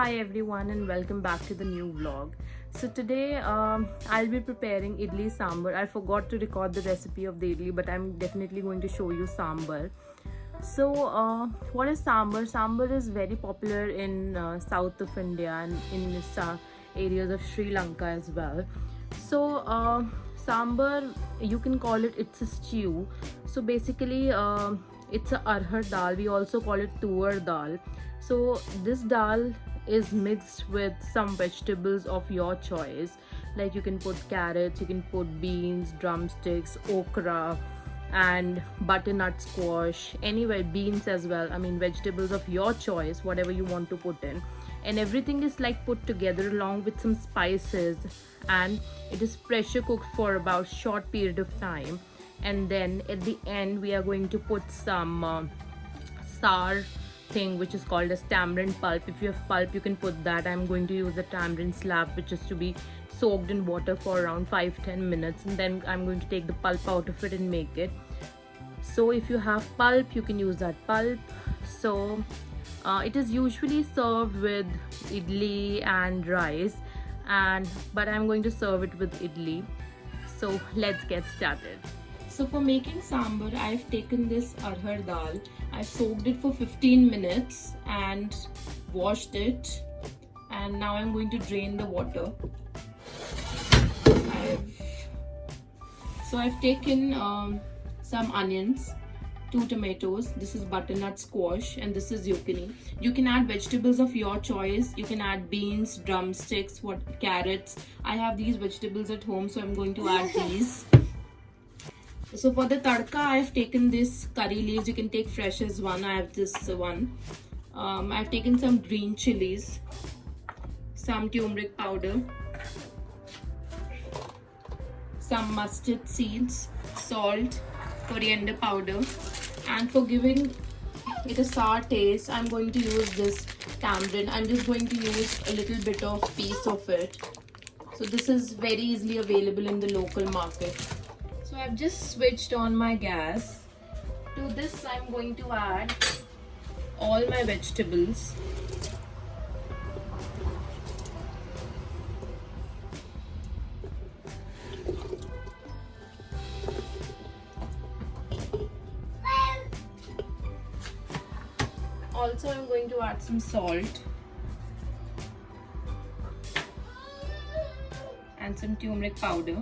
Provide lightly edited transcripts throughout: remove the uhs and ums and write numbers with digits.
Hi everyone and welcome back to the new vlog. So today I'll be preparing idli sambar. I forgot to record the recipe of the idli, but I'm definitely going to show you sambar. So what is sambar? Sambar is very popular in south of India and in areas of Sri Lanka as well. So sambar, you can call it, it's a stew. So basically it's a arhar dal. We also call it toor dal. So this dal is mixed with some vegetables of your choice, like you can put carrots, you can put beans, drumsticks, okra and butternut squash, anyway beans as well. I mean vegetables of your choice, whatever you want to put in, and everything is like put together along with some spices, and it is pressure cooked for about short period of time. And then at the end we are going to put some sour thing which is called as tamarind pulp. If you have pulp you can put that. I'm going to use the tamarind slab, which is to be soaked in water for around 5-10 minutes, and then I'm going to take the pulp out of it and make it. So if you have pulp you can use that pulp. So it is usually served with idli and rice, but I'm going to serve it with idli. So let's get started. So for making sambar, I've taken this arhar dal. I've soaked it for 15 minutes and washed it, and now I'm going to drain the water. I've taken some onions, 2 tomatoes, this is butternut squash, and this is zucchini. You can add vegetables of your choice. You can add beans, drumsticks, carrots. I have these vegetables at home, so I'm going to add these. So for the tadka, I've taken this curry leaves. You can take fresh as one. I have this one. I've taken some green chilies, some turmeric powder, some mustard seeds, salt, coriander powder, and for giving it a sour taste, I'm going to use this tamarind. I'm just going to use a little bit of piece of it. So this is very easily available in the local market. So I've just switched on my gas. To this I'm going to add all my vegetables. Also I'm going to add some salt and some turmeric powder.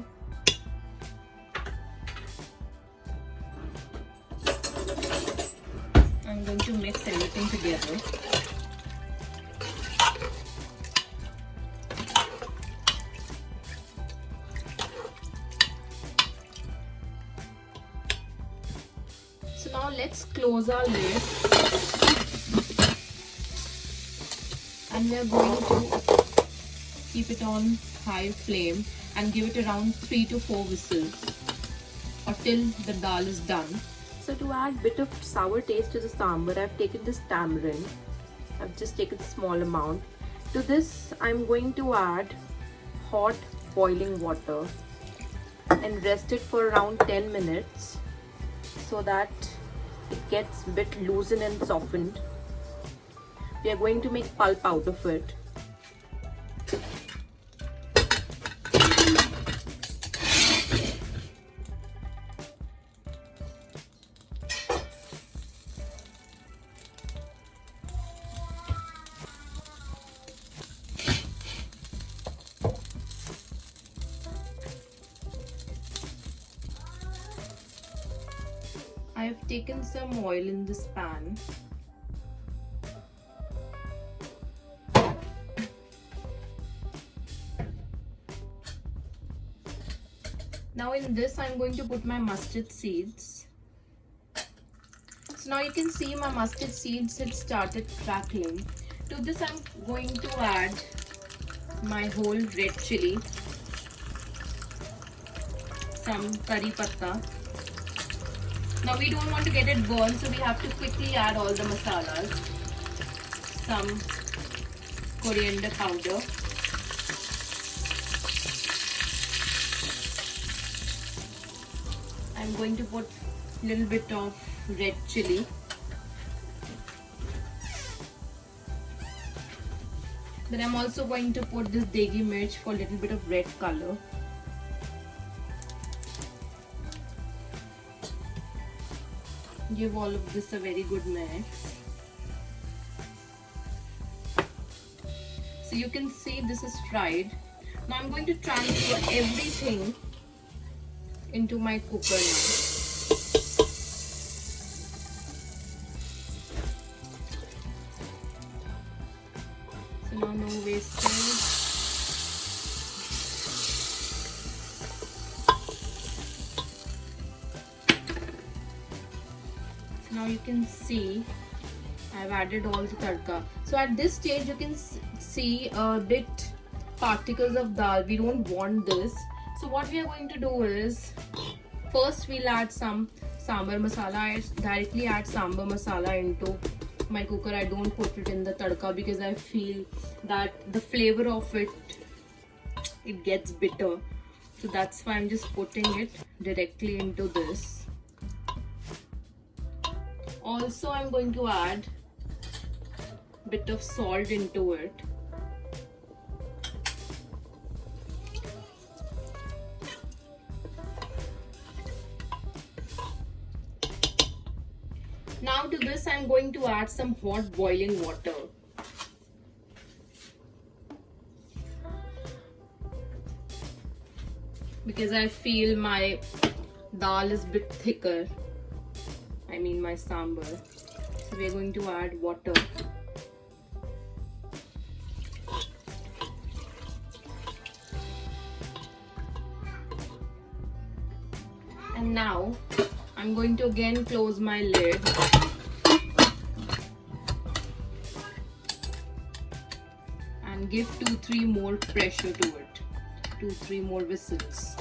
I'm going to mix everything together. So now let's close our lid, and we are going to keep it on high flame and give it around 3 to 4 whistles or till the dal is done. So to add a bit of sour taste to the sambar, I've taken this tamarind. I've just taken a small amount. To this, I'm going to add hot boiling water and rest it for around 10 minutes so that it gets a bit loosened and softened. We are going to make pulp out of it. I have taken some oil in this pan. Now in this I'm going to put my mustard seeds. So now you can see my mustard seeds had started crackling. To this I'm going to add my whole red chili, some curry patta. Now we don't want to get it burned, so we have to quickly add all the masalas. Some coriander powder, I'm going to put a little bit of red chili, Then I'm also going to put this degi mirch for a little bit of red color. Give all of this a very good mix. So you can see this is fried. Now I'm going to transfer everything into my cooker now. So now no wastage. So now you can see I've added all the tadka. So at this stage you can see a bit particles of dal. We don't want this. So what we are going to do is, first we'll add some sambar masala. I directly add sambar masala into my cooker. I don't put it in the tadka because I feel that the flavor of it gets bitter. So that's why I'm just putting it directly into this. Also I'm going to add bit of salt into it. Now to this I'm going to add some hot boiling water. Because I feel my dal is a bit thicker. I mean my sambar. So we are going to add water. And now I'm going to again close my lid and give 2-3 more pressure to it. 2-3 more whistles.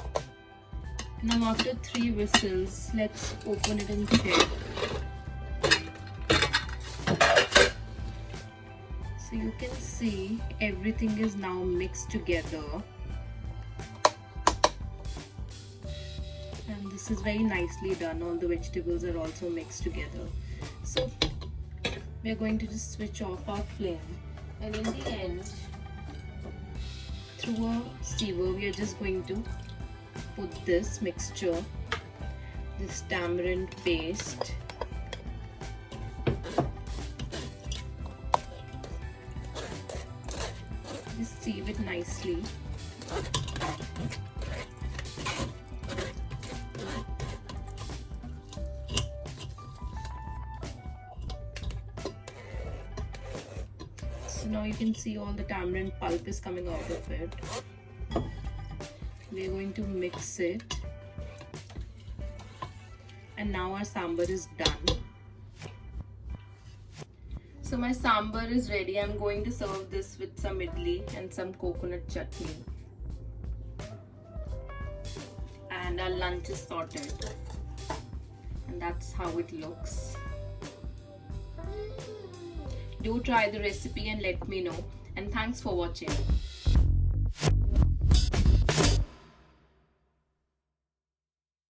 Now after 3 whistles, let's open it and check. So you can see everything is now mixed together. And this is very nicely done. All the vegetables are also mixed together. So we are going to just switch off our flame. And in the end, through a sieve, we are just going to put this mixture, this tamarind paste, just sieve it nicely. So now you can see all the tamarind pulp is coming out of it. We are going to mix it, and now our sambar is done. So my sambar is ready. I'm going to serve this with some idli and some coconut chutney. And our lunch is sorted. And that's how it looks. Do try the recipe and let me know. And thanks for watching.